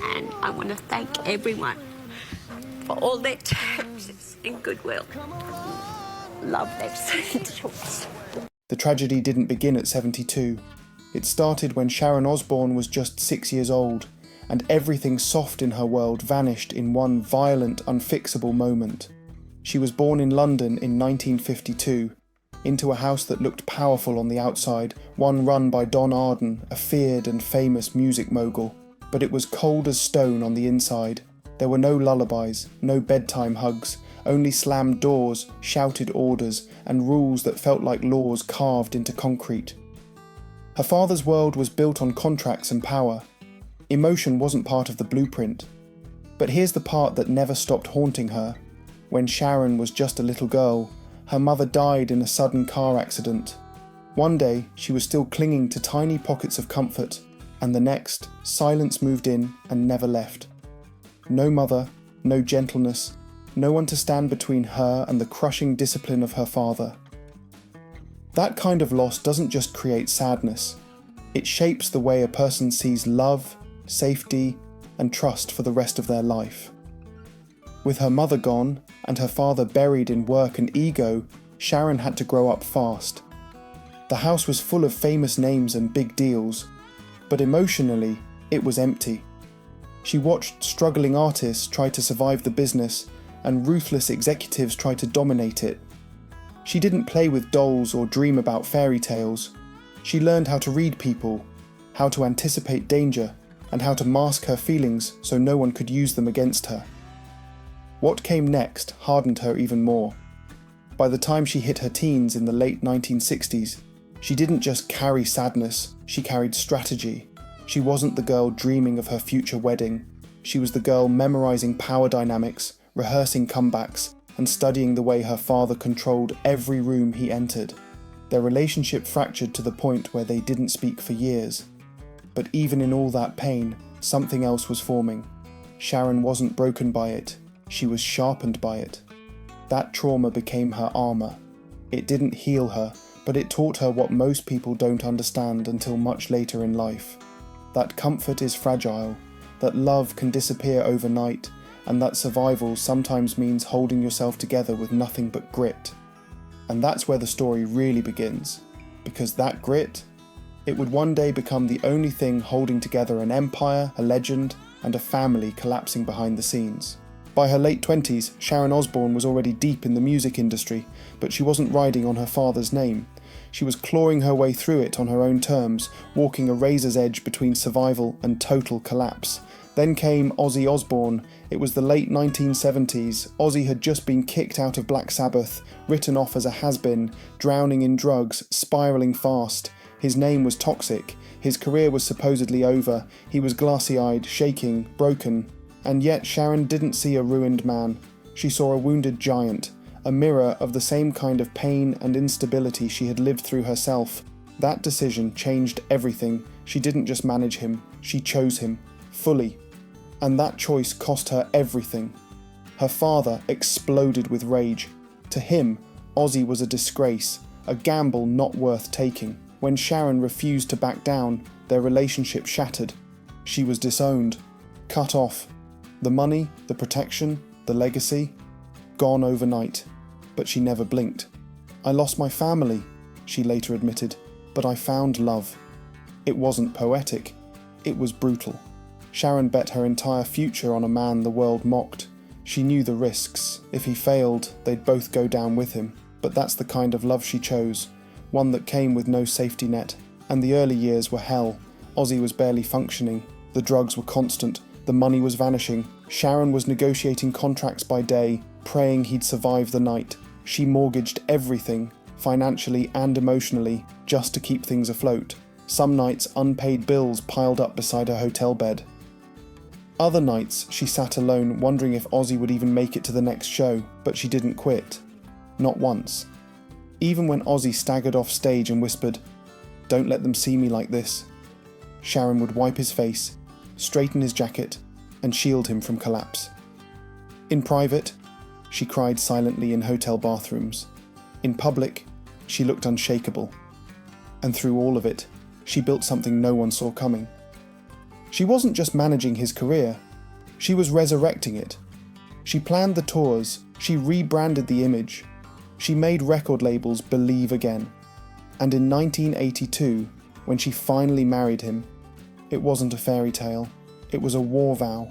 And I want to thank everyone for all their services and goodwill. Love they've sent to us. The tragedy didn't begin at 72. It started when Sharon Osbourne was just 6 years old, and everything soft in her world vanished in one violent, unfixable moment. She was born in London in 1952, into a house that looked powerful on the outside, one run by Don Arden, a feared and famous music mogul. But it was cold as stone on the inside. There were no lullabies, no bedtime hugs, only slammed doors, shouted orders, and rules that felt like laws carved into concrete. Her father's world was built on contracts and power. Emotion wasn't part of the blueprint. But here's the part that never stopped haunting her. When Sharon was just a little girl, her mother died in a sudden car accident. One day, she was still clinging to tiny pockets of comfort, and the next, silence moved in and never left. No mother, no gentleness, no one to stand between her and the crushing discipline of her father. That kind of loss doesn't just create sadness. It shapes the way a person sees love, safety, and trust for the rest of their life. With her mother gone, and her father buried in work and ego, Sharon had to grow up fast. The house was full of famous names and big deals, but emotionally, it was empty. She watched struggling artists try to survive the business, and ruthless executives try to dominate it. She didn't play with dolls or dream about fairy tales. She learned how to read people, how to anticipate danger, and how to mask her feelings so no one could use them against her. What came next hardened her even more. By the time she hit her teens in the late 1960s, she didn't just carry sadness, she carried strategy. She wasn't the girl dreaming of her future wedding. She was the girl memorizing power dynamics, rehearsing comebacks, and studying the way her father controlled every room he entered. Their relationship fractured to the point where they didn't speak for years. But even in all that pain, something else was forming. Sharon wasn't broken by it, she was sharpened by it. That trauma became her armor. It didn't heal her, but it taught her what most people don't understand until much later in life. That comfort is fragile, that love can disappear overnight, and that survival sometimes means holding yourself together with nothing but grit. And that's where the story really begins, because that grit, it would one day become the only thing holding together an empire, a legend, and a family collapsing behind the scenes. By her late 20s, Sharon Osbourne was already deep in the music industry, but she wasn't riding on her father's name. She was clawing her way through it on her own terms, walking a razor's edge between survival and total collapse. Then came Ozzy Osbourne. It was the late 1970s. Ozzy had just been kicked out of Black Sabbath, written off as a has-been, drowning in drugs, spiralling fast. His name was toxic. His career was supposedly over. He was glassy-eyed, shaking, broken. And yet Sharon didn't see a ruined man. She saw a wounded giant, a mirror of the same kind of pain and instability she had lived through herself. That decision changed everything. She didn't just manage him, she chose him, fully. And that choice cost her everything. Her father exploded with rage. To him, Ozzy was a disgrace, a gamble not worth taking. When Sharon refused to back down, their relationship shattered. She was disowned, cut off. The money, the protection, the legacy, gone overnight. But she never blinked. I lost my family, she later admitted, but I found love. It wasn't poetic, it was brutal. Sharon bet her entire future on a man the world mocked. She knew the risks. If he failed, they'd both go down with him. But that's the kind of love she chose, one that came with no safety net. And the early years were hell. Ozzy was barely functioning. The drugs were constant. The money was vanishing. Sharon was negotiating contracts by day, praying he'd survive the night. She mortgaged everything, financially and emotionally, just to keep things afloat. Some nights, unpaid bills piled up beside her hotel bed. Other nights, she sat alone, wondering if Ozzy would even make it to the next show, but she didn't quit. Not once. Even when Ozzy staggered off stage and whispered, "Don't let them see me like this," Sharon would wipe his face, straighten his jacket, and shield him from collapse. In private, she cried silently in hotel bathrooms. In public, she looked unshakable. And through all of it, she built something no one saw coming. She wasn't just managing his career, she was resurrecting it. She planned the tours, she rebranded the image, she made record labels believe again. And in 1982, when she finally married him, it wasn't a fairy tale, it was a war vow,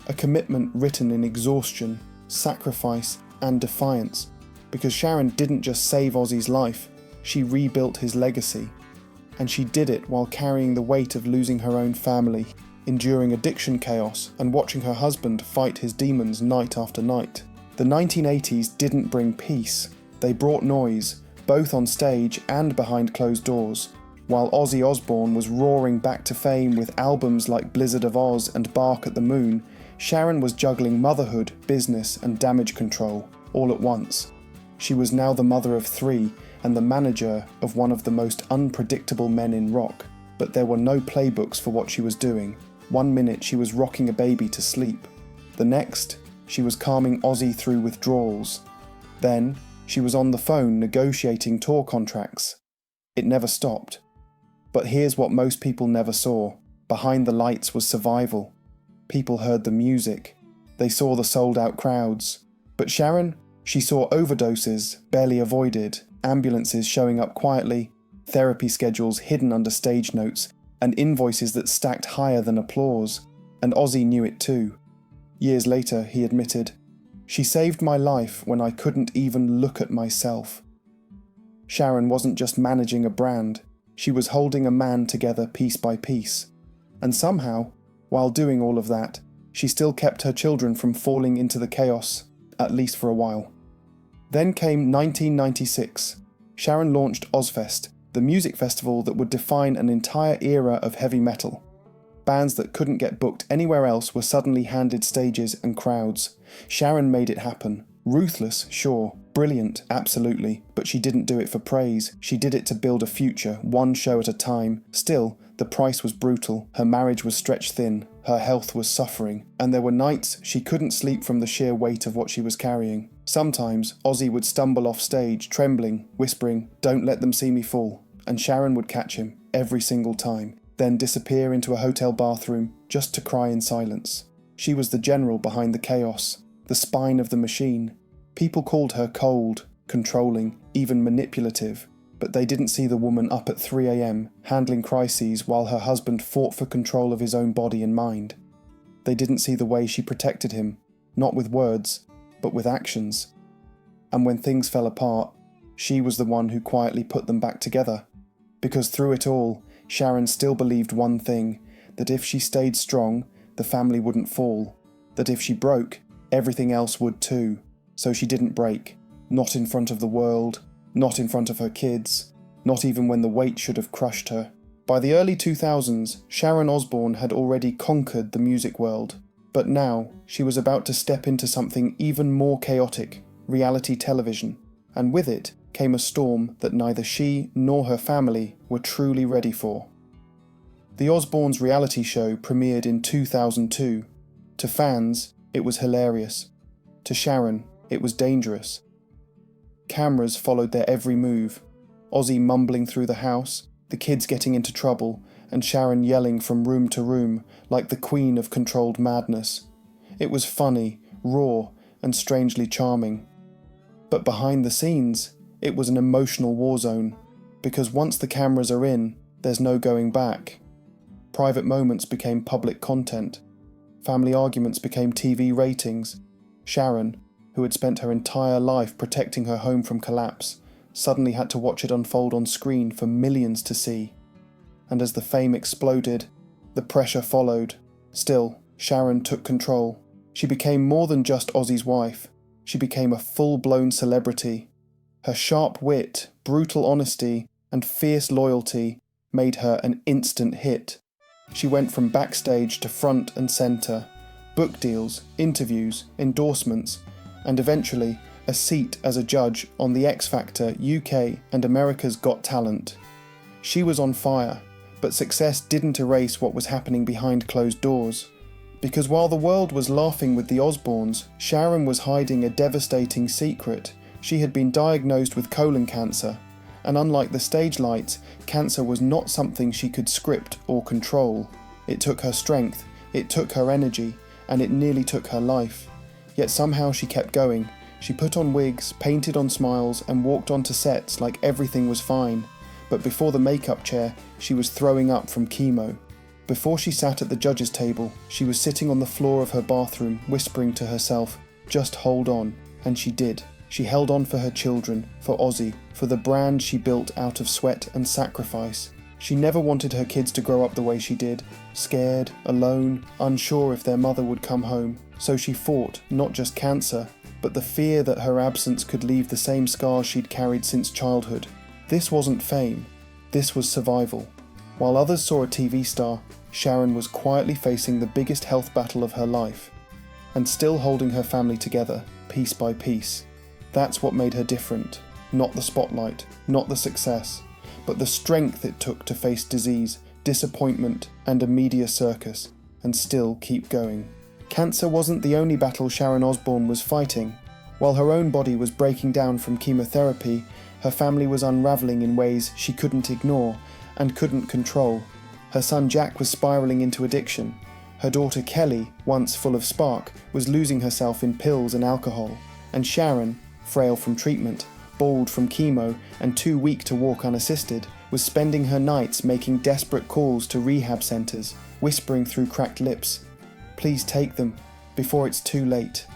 a commitment written in exhaustion, sacrifice, and defiance, because Sharon didn't just save Ozzy's life, she rebuilt his legacy. And she did it while carrying the weight of losing her own family, enduring addiction chaos, and watching her husband fight his demons night after night. The 1980s didn't bring peace, they brought noise, both on stage and behind closed doors. While Ozzy Osbourne was roaring back to fame with albums like Blizzard of Oz and Bark at the Moon, Sharon was juggling motherhood, business, and damage control, all at once. She was now the mother of 3 and the manager of one of the most unpredictable men in rock, but there were no playbooks for what she was doing. One minute she was rocking a baby to sleep. The next, she was calming Ozzy through withdrawals. Then, she was on the phone negotiating tour contracts. It never stopped. But here's what most people never saw. Behind the lights was survival. People heard the music. They saw the sold-out crowds. But Sharon, she saw overdoses barely avoided, ambulances showing up quietly, therapy schedules hidden under stage notes, and invoices that stacked higher than applause. And Ozzy knew it too. Years later, he admitted, "She saved my life when I couldn't even look at myself." Sharon wasn't just managing a brand, she was holding a man together piece by piece. And somehow, while doing all of that, she still kept her children from falling into the chaos, at least for a while. Then came 1996. Sharon launched Ozfest, the music festival that would define an entire era of heavy metal. Bands that couldn't get booked anywhere else were suddenly handed stages and crowds. Sharon made it happen. Ruthless, sure. Brilliant, absolutely. But she didn't do it for praise. She did it to build a future, one show at a time. Still, the price was brutal. Her marriage was stretched thin. Her health was suffering. And there were nights she couldn't sleep from the sheer weight of what she was carrying. Sometimes, Ozzy would stumble off stage, trembling, whispering, "Don't let them see me fall." And Sharon would catch him, every single time, then disappear into a hotel bathroom, just to cry in silence. She was the general behind the chaos, the spine of the machine. People called her cold, controlling, even manipulative, but they didn't see the woman up at 3 a.m, handling crises while her husband fought for control of his own body and mind. They didn't see the way she protected him, not with words, but with actions. And when things fell apart, she was the one who quietly put them back together. Because through it all, Sharon still believed one thing, that if she stayed strong, the family wouldn't fall. That if she broke, everything else would too. So she didn't break. Not in front of the world, not in front of her kids, not even when the weight should have crushed her. By the early 2000s, Sharon Osbourne had already conquered the music world. But now, she was about to step into something even more chaotic, reality television. And with it came a storm that neither she nor her family were truly ready for. The Osbournes' reality show premiered in 2002. To fans, it was hilarious. To Sharon, it was dangerous. Cameras followed their every move. Ozzy mumbling through the house, the kids getting into trouble, and Sharon yelling from room to room like the queen of controlled madness. It was funny, raw, and strangely charming. But behind the scenes, it was an emotional war zone, because once the cameras are in, there's no going back. Private moments became public content. Family arguments became TV ratings. Sharon, who had spent her entire life protecting her home from collapse, suddenly had to watch it unfold on screen for millions to see. And as the fame exploded, the pressure followed. Still, Sharon took control. She became more than just Ozzy's wife. She became a full-blown celebrity. Her sharp wit, brutal honesty, and fierce loyalty made her an instant hit. She went from backstage to front and centre, book deals, interviews, endorsements, and eventually a seat as a judge on the X Factor UK and America's Got Talent. She was on fire, but success didn't erase what was happening behind closed doors. Because while the world was laughing with the Osbournes, Sharon was hiding a devastating secret. She had been diagnosed with colon cancer, and unlike the stage lights, cancer was not something she could script or control. It took her strength, it took her energy, and it nearly took her life. Yet somehow she kept going. She put on wigs, painted on smiles, and walked onto sets like everything was fine. But before the makeup chair, she was throwing up from chemo. Before she sat at the judges' table, she was sitting on the floor of her bathroom, whispering to herself, "Just hold on." And she did. She held on for her children, for Ozzy, for the brand she built out of sweat and sacrifice. She never wanted her kids to grow up the way she did, scared, alone, unsure if their mother would come home. So she fought not just cancer, but the fear that her absence could leave the same scars she'd carried since childhood. This wasn't fame, this was survival. While others saw a TV star, Sharon was quietly facing the biggest health battle of her life, and still holding her family together, piece by piece. That's what made her different. Not the spotlight, not the success, but the strength it took to face disease, disappointment, and a media circus, and still keep going. Cancer wasn't the only battle Sharon Osbourne was fighting. While her own body was breaking down from chemotherapy, her family was unravelling in ways she couldn't ignore and couldn't control. Her son Jack was spiralling into addiction. Her daughter Kelly, once full of spark, was losing herself in pills and alcohol. And Sharon, frail from treatment, bald from chemo, and too weak to walk unassisted, was spending her nights making desperate calls to rehab centres, whispering through cracked lips, "Please take them, before it's too late."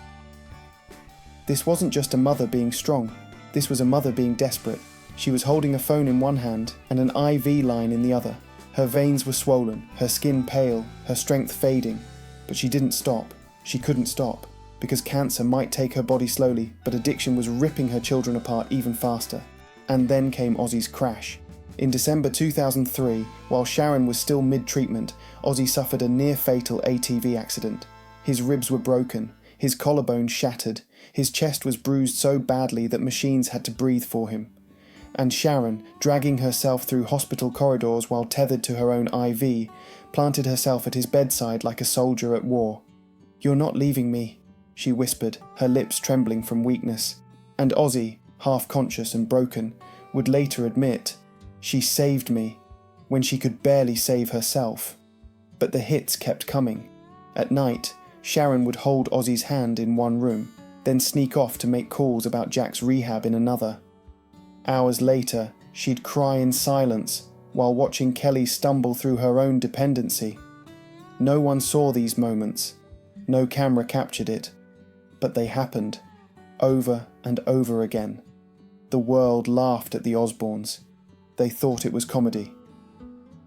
This wasn't just a mother being strong, this was a mother being desperate. She was holding a phone in one hand and an IV line in the other. Her veins were swollen, her skin pale, her strength fading. But she didn't stop. She couldn't stop. Because cancer might take her body slowly, but addiction was ripping her children apart even faster. And then came Ozzy's crash. In December 2003, while Sharon was still mid-treatment, Ozzy suffered a near-fatal ATV accident. His ribs were broken, his collarbone shattered, his chest was bruised so badly that machines had to breathe for him. And Sharon, dragging herself through hospital corridors while tethered to her own IV, planted herself at his bedside like a soldier at war. "You're not leaving me," she whispered, her lips trembling from weakness. And Ozzy, half conscious and broken, would later admit, "She saved me," when she could barely save herself. But the hits kept coming. At night, Sharon would hold Ozzy's hand in one room, then sneak off to make calls about Jack's rehab in another. Hours later, she'd cry in silence while watching Kelly stumble through her own dependency. No one saw these moments. No camera captured it. But they happened, over and over again. The world laughed at the Osbournes. They thought it was comedy.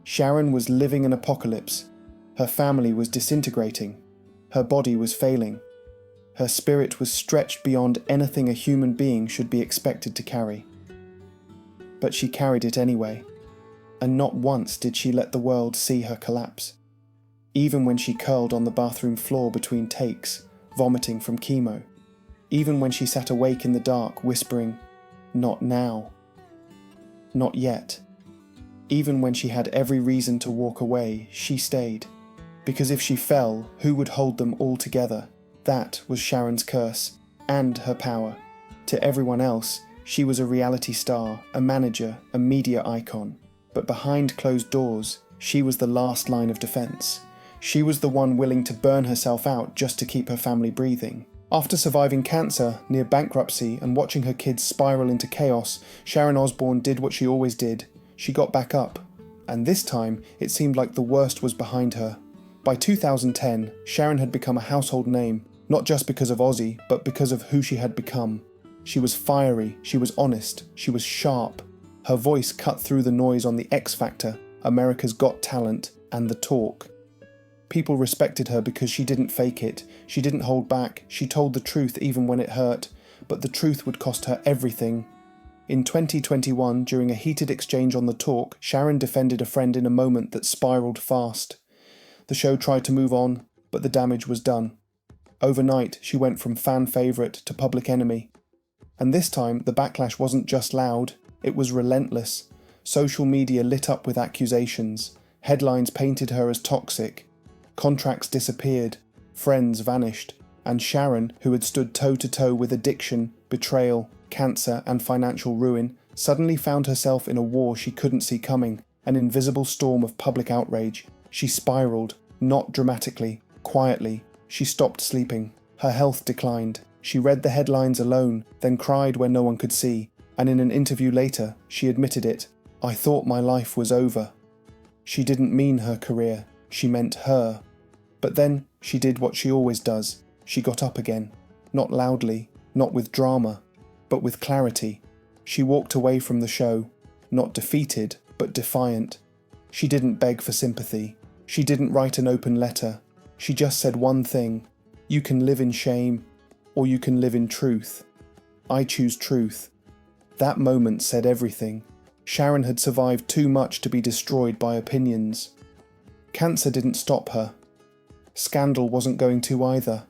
Sharon was living an apocalypse. Her family was disintegrating. Her body was failing. Her spirit was stretched beyond anything a human being should be expected to carry. But she carried it anyway, and not once did she let the world see her collapse. Even when she curled on the bathroom floor between takes, vomiting from chemo. Even when she sat awake in the dark, whispering, "Not now. Not yet." Even when she had every reason to walk away, she stayed. Because if she fell, who would hold them all together? That was Sharon's curse, and her power. To everyone else, she was a reality star, a manager, a media icon. But behind closed doors, she was the last line of defense. She was the one willing to burn herself out just to keep her family breathing. After surviving cancer, near bankruptcy, and watching her kids spiral into chaos, Sharon Osbourne did what she always did. She got back up. And this time, it seemed like the worst was behind her. By 2010, Sharon had become a household name, not just because of Ozzy, but because of who she had become. She was fiery, she was honest, she was sharp. Her voice cut through the noise on The X Factor, America's Got Talent, and The Talk. People respected her because she didn't fake it, she didn't hold back, she told the truth even when it hurt, but the truth would cost her everything. In 2021, during a heated exchange on The Talk, Sharon defended a friend in a moment that spiraled fast. The show tried to move on, but the damage was done. Overnight, she went from fan favourite to public enemy. And this time, the backlash wasn't just loud, it was relentless. Social media lit up with accusations. Headlines painted her as toxic. Contracts disappeared. Friends vanished. And Sharon, who had stood toe-to-toe with addiction, betrayal, cancer, and financial ruin, suddenly found herself in a war she couldn't see coming, an invisible storm of public outrage. She spiraled, not dramatically, quietly. She stopped sleeping. Her health declined. She read the headlines alone, then cried where no one could see, and in an interview later, she admitted it. "I thought my life was over." She didn't mean her career, she meant her. But then she did what she always does. She got up again. Not loudly, not with drama, but with clarity. She walked away from the show, not defeated, but defiant. She didn't beg for sympathy. She didn't write an open letter. She just said one thing: you can live in shame, or you can live in truth. I choose truth. That moment said everything. Sharon had survived too much to be destroyed by opinions. Cancer didn't stop her. Scandal wasn't going to either.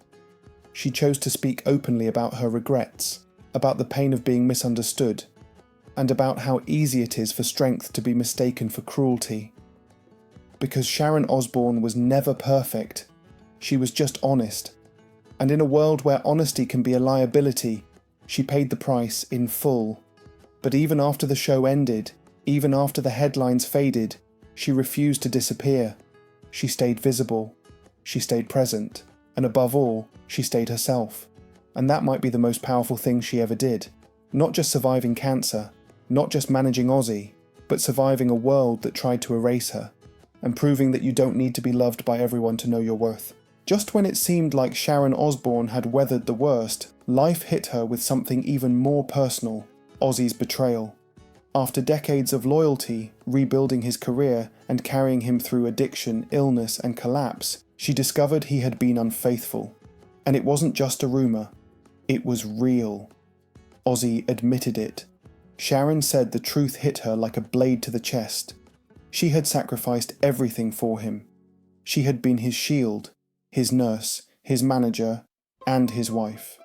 She chose to speak openly about her regrets, about the pain of being misunderstood, and about how easy it is for strength to be mistaken for cruelty. Because Sharon Osbourne was never perfect, she was just honest. And in a world where honesty can be a liability, she paid the price in full. But even after the show ended, even after the headlines faded, she refused to disappear. She stayed visible. She stayed present. And above all, she stayed herself. And that might be the most powerful thing she ever did. Not just surviving cancer, not just managing Ozzy, but surviving a world that tried to erase her, and proving that you don't need to be loved by everyone to know your worth. Just when it seemed like Sharon Osbourne had weathered the worst, life hit her with something even more personal: Ozzy's betrayal. After decades of loyalty, rebuilding his career, and carrying him through addiction, illness, and collapse, she discovered he had been unfaithful. And it wasn't just a rumour, it was real. Ozzy admitted it. Sharon said the truth hit her like a blade to the chest. She had sacrificed everything for him. She had been his shield, his nurse, his manager, and his wife.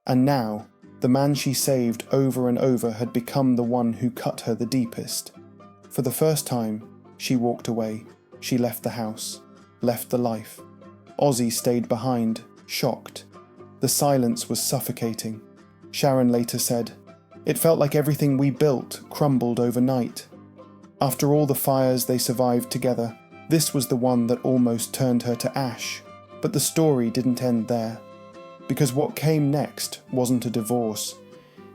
And now, the man she saved over and over had become the one who cut her the deepest. For the first time, she walked away. She left the house, left the life. Ozzy stayed behind, shocked. The silence was suffocating. Sharon later said, "It felt like everything we built crumbled overnight." After all the fires they survived together, this was the one that almost turned her to ash. But the story didn't end there. Because what came next wasn't a divorce.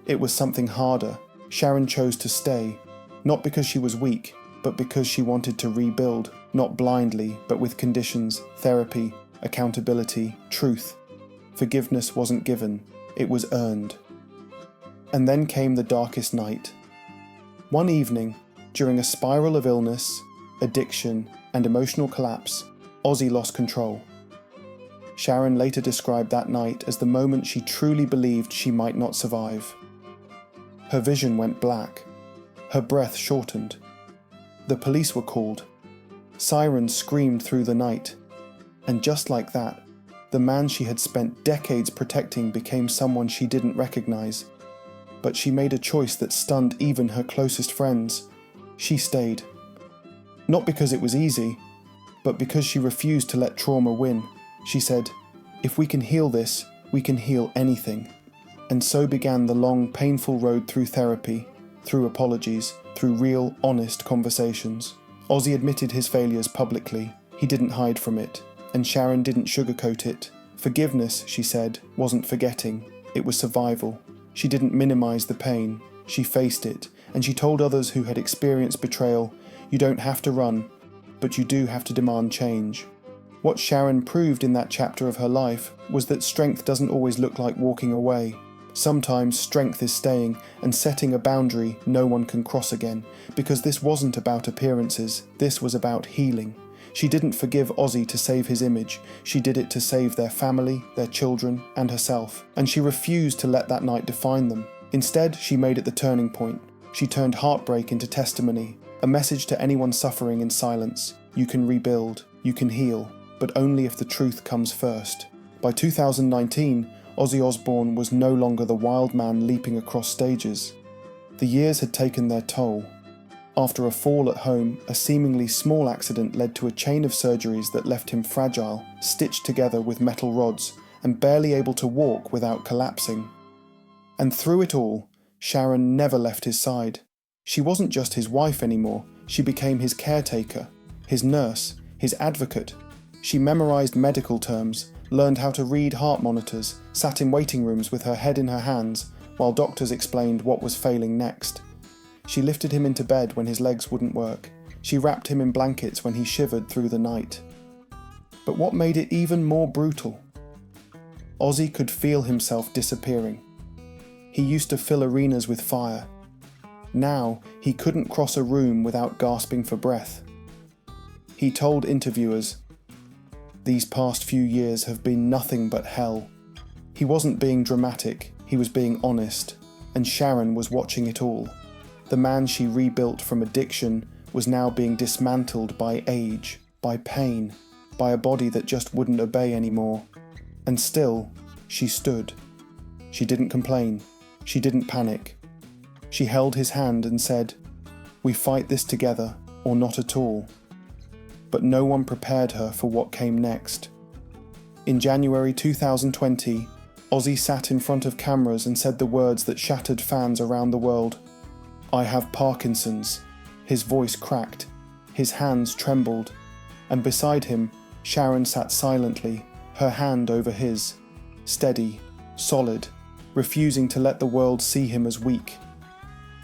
It was something harder. Sharon chose to stay, not because she was weak, but because she wanted to rebuild, not blindly, but with conditions, therapy, accountability, truth. Forgiveness wasn't given, it was earned. And then came the darkest night. One evening, during a spiral of illness, addiction, and emotional collapse, Ozzy lost control. Sharon later described that night as the moment she truly believed she might not survive. Her vision went black. Her breath shortened. The police were called. Sirens screamed through the night. And just like that, the man she had spent decades protecting became someone she didn't recognize. But she made a choice that stunned even her closest friends. She stayed. Not because it was easy, but because she refused to let trauma win. She said, "If we can heal this, we can heal anything." And so began the long, painful road through therapy, through apologies, through real, honest conversations. Ozzy admitted his failures publicly. He didn't hide from it, and Sharon didn't sugarcoat it. Forgiveness, she said, wasn't forgetting. It was survival. She didn't minimize the pain. She faced it, and she told others who had experienced betrayal, "You don't have to run, but you do have to demand change." What Sharon proved in that chapter of her life was that strength doesn't always look like walking away. Sometimes strength is staying and setting a boundary no one can cross again, because this wasn't about appearances, this was about healing. She didn't forgive Ozzy to save his image, she did it to save their family, their children, and herself, and she refused to let that night define them. Instead, she made it the turning point. She turned heartbreak into testimony, a message to anyone suffering in silence. You can rebuild, you can heal, but only if the truth comes first. By 2019, Ozzy Osbourne was no longer the wild man leaping across stages. The years had taken their toll. After a fall at home, a seemingly small accident led to a chain of surgeries that left him fragile, stitched together with metal rods, and barely able to walk without collapsing. And through it all, Sharon never left his side. She wasn't just his wife anymore, she became his caretaker, his nurse, his advocate. She memorized medical terms, learned how to read heart monitors, sat in waiting rooms with her head in her hands while doctors explained what was failing next. She lifted him into bed when his legs wouldn't work. She wrapped him in blankets when he shivered through the night. But what made it even more brutal? Ozzy could feel himself disappearing. He used to fill arenas with fire. Now he couldn't cross a room without gasping for breath. He told interviewers, "These past few years have been nothing but hell." He wasn't being dramatic, he was being honest, and Sharon was watching it all. The man she rebuilt from addiction was now being dismantled by age, by pain, by a body that just wouldn't obey anymore. And still, she stood. She didn't complain. She didn't panic. She held his hand and said, "We fight this together, or not at all." But no one prepared her for what came next. In January 2020, Ozzy sat in front of cameras and said the words that shattered fans around the world. "I have Parkinson's." His voice cracked, his hands trembled, and beside him, Sharon sat silently, her hand over his, steady, solid, refusing to let the world see him as weak.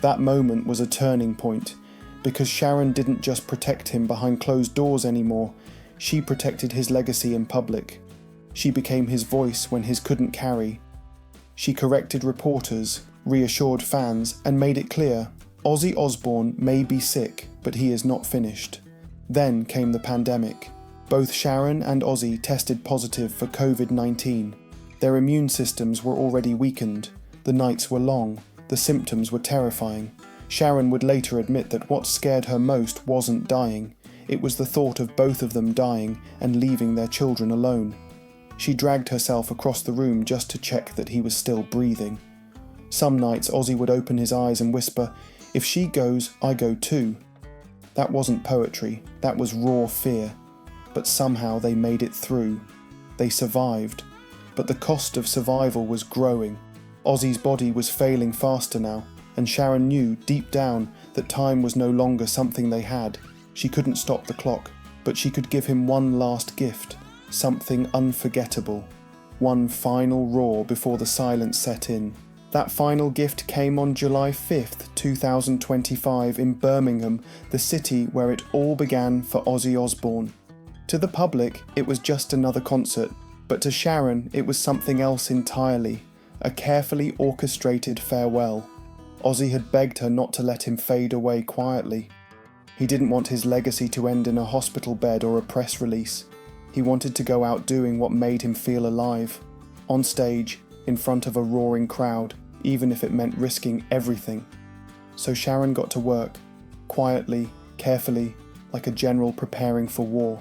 That moment was a turning point, because Sharon didn't just protect him behind closed doors anymore, she protected his legacy in public. She became his voice when his couldn't carry. She corrected reporters, reassured fans, and made it clear, Ozzy Osbourne may be sick, but he is not finished. Then came the pandemic. Both Sharon and Ozzy tested positive for COVID-19. Their immune systems were already weakened. The nights were long. The symptoms were terrifying. Sharon would later admit that what scared her most wasn't dying. It was the thought of both of them dying and leaving their children alone. She dragged herself across the room just to check that he was still breathing. Some nights Ozzy would open his eyes and whisper, "If she goes, I go too." That wasn't poetry, that was raw fear. But somehow they made it through. They survived. But the cost of survival was growing. Ozzy's body was failing faster now, and Sharon knew deep down that time was no longer something they had. She couldn't stop the clock, but she could give him one last gift, something unforgettable. One final roar before the silence set in. That final gift came on July 5th, 2025 in Birmingham, the city where it all began for Ozzy Osbourne. To the public, it was just another concert, but to Sharon, it was something else entirely, a carefully orchestrated farewell. Ozzy had begged her not to let him fade away quietly. He didn't want his legacy to end in a hospital bed or a press release. He wanted to go out doing what made him feel alive, on stage, in front of a roaring crowd, even if it meant risking everything. So Sharon got to work, quietly, carefully, like a general preparing for war.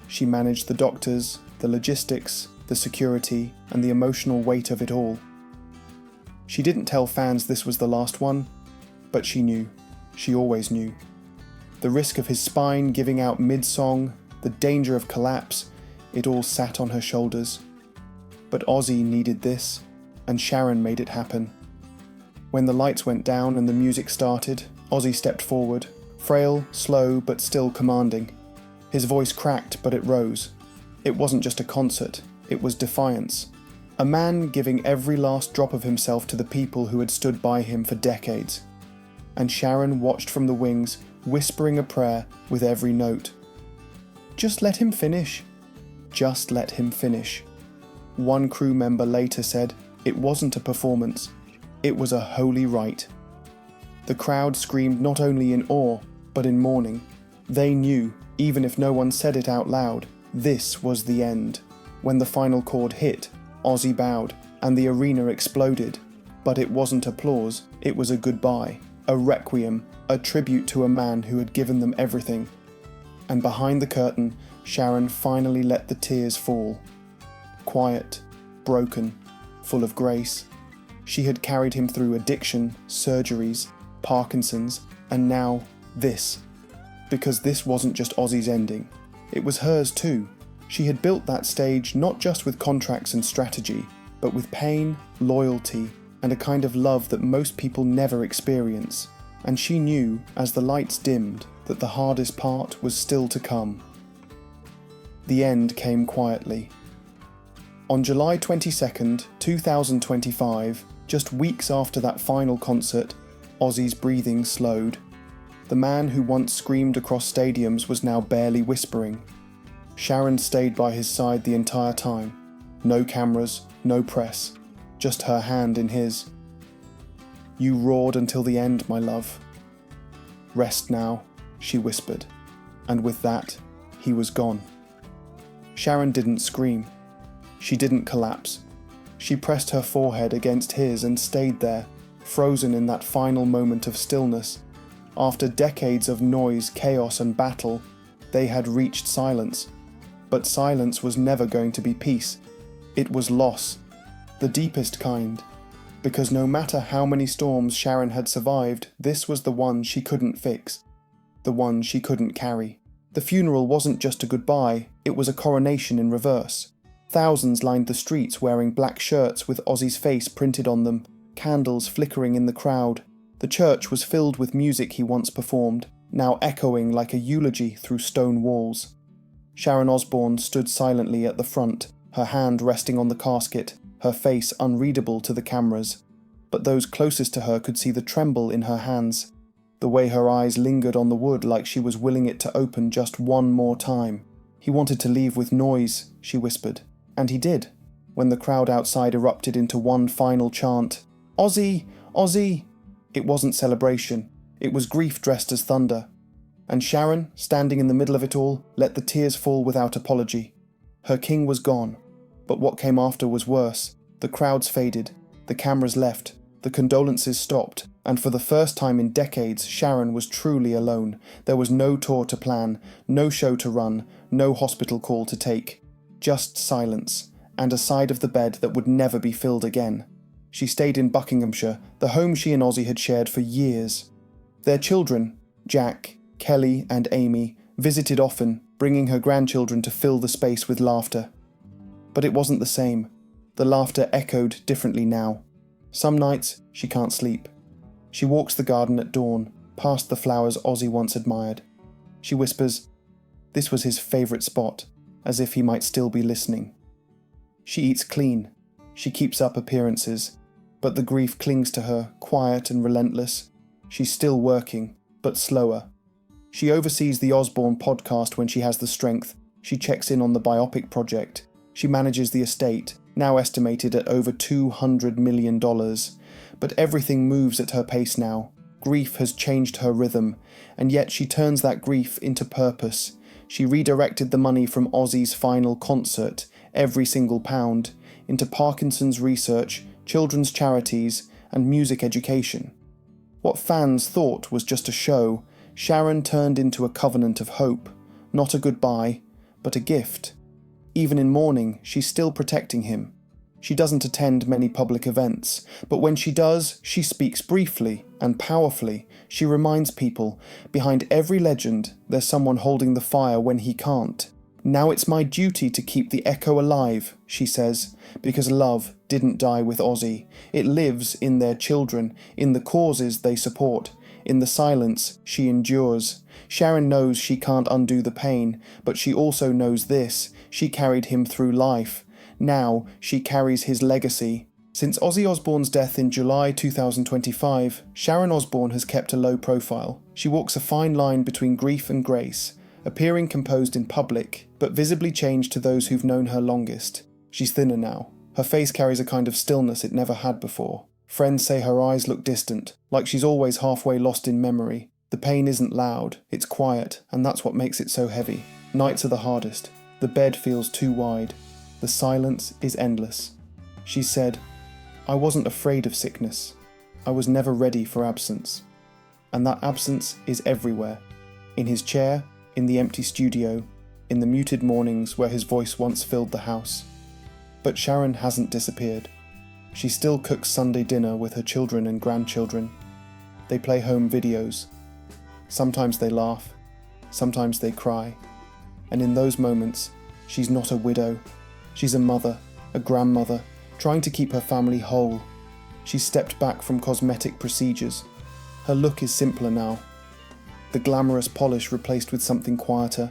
She managed the doctors, the logistics, the security, and the emotional weight of it all. She didn't tell fans this was the last one, but she knew. She always knew. The risk of his spine giving out mid-song, the danger of collapse, it all sat on her shoulders. But Ozzy needed this, and Sharon made it happen. When the lights went down and the music started, Ozzy stepped forward, frail, slow, but still commanding. His voice cracked, but it rose. It wasn't just a concert, it was defiance. A man giving every last drop of himself to the people who had stood by him for decades. And Sharon watched from the wings, whispering a prayer with every note. Just let him finish. Just let him finish. One crew member later said, it wasn't a performance, it was a holy rite. The crowd screamed not only in awe, but in mourning. They knew, even if no one said it out loud, this was the end. When the final chord hit, Ozzy bowed, and the arena exploded. But it wasn't applause, it was a goodbye, a requiem, a tribute to a man who had given them everything. And behind the curtain, Sharon finally let the tears fall. Quiet, broken, full of grace. She had carried him through addiction, surgeries, Parkinson's, and now this. Because this wasn't just Ozzy's ending. It was hers too. She had built that stage not just with contracts and strategy, but with pain, loyalty, and a kind of love that most people never experience. And she knew, as the lights dimmed, that the hardest part was still to come. The end came quietly. On July 22nd, 2025, just weeks after that final concert, Ozzy's breathing slowed. The man who once screamed across stadiums was now barely whispering. Sharon stayed by his side the entire time. No cameras, no press, just her hand in his. "You roared until the end, my love. Rest now," she whispered, and with that, he was gone. Sharon didn't scream. She didn't collapse. She pressed her forehead against his and stayed there, frozen in that final moment of stillness. After decades of noise, chaos, and battle, they had reached silence. But silence was never going to be peace. It was loss, the deepest kind, because no matter how many storms Sharon had survived, this was the one she couldn't fix, the one she couldn't carry. The funeral wasn't just a goodbye, it was a coronation in reverse. Thousands lined the streets wearing black shirts with Ozzy's face printed on them, candles flickering in the crowd. The church was filled with music he once performed, now echoing like a eulogy through stone walls. Sharon Osbourne stood silently at the front, her hand resting on the casket, her face unreadable to the cameras. But those closest to her could see the tremble in her hands, the way her eyes lingered on the wood like she was willing it to open just one more time. "He wanted to leave with noise," she whispered. And he did, when the crowd outside erupted into one final chant. "Ozzy! Ozzy!" It wasn't celebration, it was grief dressed as thunder. And Sharon, standing in the middle of it all, let the tears fall without apology. Her king was gone, but what came after was worse. The crowds faded, the cameras left, the condolences stopped, and for the first time in decades, Sharon was truly alone. There was no tour to plan, no show to run, no hospital call to take. Just silence, and a side of the bed that would never be filled again. She stayed in Buckinghamshire, the home she and Ozzy had shared for years. Their children, Jack, Kelly and Amy, visited often, bringing her grandchildren to fill the space with laughter. But it wasn't the same. The laughter echoed differently now. Some nights, she can't sleep. She walks the garden at dawn, past the flowers Ozzy once admired. She whispers, this was his favourite spot, as if he might still be listening. She eats clean. She keeps up appearances, but the grief clings to her, quiet and relentless. She's still working, but slower. She oversees the Osbourne podcast when she has the strength. She checks in on the biopic project. She manages the estate, now estimated at over $200 million. But everything moves at her pace now. Grief has changed her rhythm, and yet she turns that grief into purpose. She redirected the money from Ozzy's final concert, every single pound, into Parkinson's research, children's charities, and music education. What fans thought was just a show, Sharon turned into a covenant of hope, not a goodbye, but a gift. Even in mourning, she's still protecting him. She doesn't attend many public events, but when she does, she speaks briefly and powerfully. She reminds people, behind every legend, there's someone holding the fire when he can't. Now it's my duty to keep the echo alive, she says, because love didn't die with Ozzy. It lives in their children, in the causes they support, in the silence she endures. Sharon knows she can't undo the pain, but she also knows this: she carried him through life. Now she carries his legacy. Since Ozzy Osbourne's death in July 2025, Sharon Osbourne has kept a low profile. She walks a fine line between grief and grace, appearing composed in public, but visibly changed to those who've known her longest. She's thinner now. Her face carries a kind of stillness it never had before. Friends say her eyes look distant, like she's always halfway lost in memory. The pain isn't loud, it's quiet, and that's what makes it so heavy. Nights are the hardest. The bed feels too wide. The silence is endless. She said, I wasn't afraid of sickness. I was never ready for absence. And that absence is everywhere. In his chair, in the empty studio, in the muted mornings where his voice once filled the house. But Sharon hasn't disappeared. She still cooks Sunday dinner with her children and grandchildren. They play home videos. Sometimes they laugh, sometimes they cry. And in those moments, she's not a widow. She's a mother, a grandmother, trying to keep her family whole. She's stepped back from cosmetic procedures. Her look is simpler now. The glamorous polish replaced with something quieter.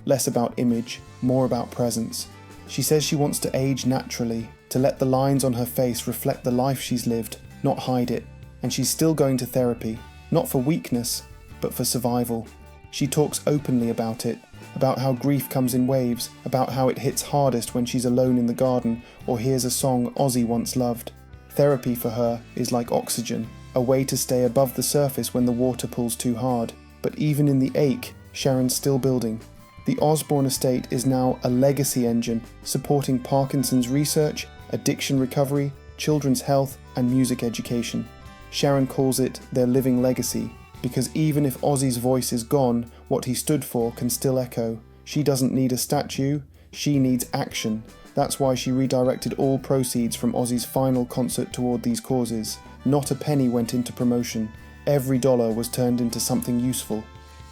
less about image, more about presence. She says she wants to age naturally, to let the lines on her face reflect the life she's lived, not hide it. And she's still going to therapy, not for weakness, but for survival. She talks openly about it, about how grief comes in waves, about how it hits hardest when she's alone in the garden or hears a song Ozzy once loved. Therapy for her is like oxygen, a way to stay above the surface when the water pulls too hard. But even in the ache, Sharon's still building. The Osbourne estate is now a legacy engine, supporting Parkinson's research, addiction recovery, children's health, and music education. Sharon calls it their living legacy, because even if Ozzy's voice is gone, what he stood for can still echo. She doesn't need a statue, she needs action. That's why she redirected all proceeds from Ozzy's final concert toward these causes. Not a penny went into promotion. Every dollar was turned into something useful.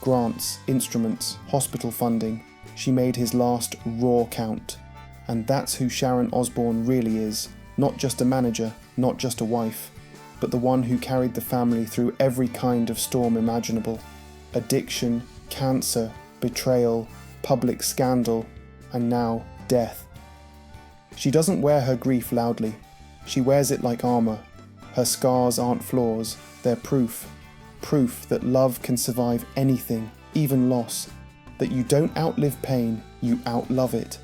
Grants, instruments, hospital funding. She made his last raw count. And that's who Sharon Osbourne really is. Not just a manager, not just a wife, but the one who carried the family through every kind of storm imaginable. Addiction, cancer, betrayal, public scandal, and now death. She doesn't wear her grief loudly. She wears it like armour. Her scars aren't flaws, they're proof. Proof that love can survive anything, even loss. That you don't outlive pain, you outlove it.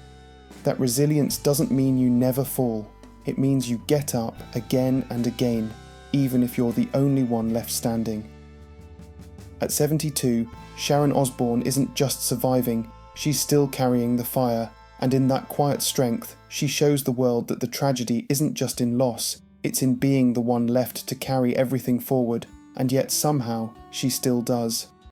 That resilience doesn't mean you never fall. It means you get up again and again, even if you're the only one left standing. At 72, Sharon Osbourne isn't just surviving, she's still carrying the fire, and in that quiet strength, she shows the world that the tragedy isn't just in loss, it's in being the one left to carry everything forward, and yet somehow she still does.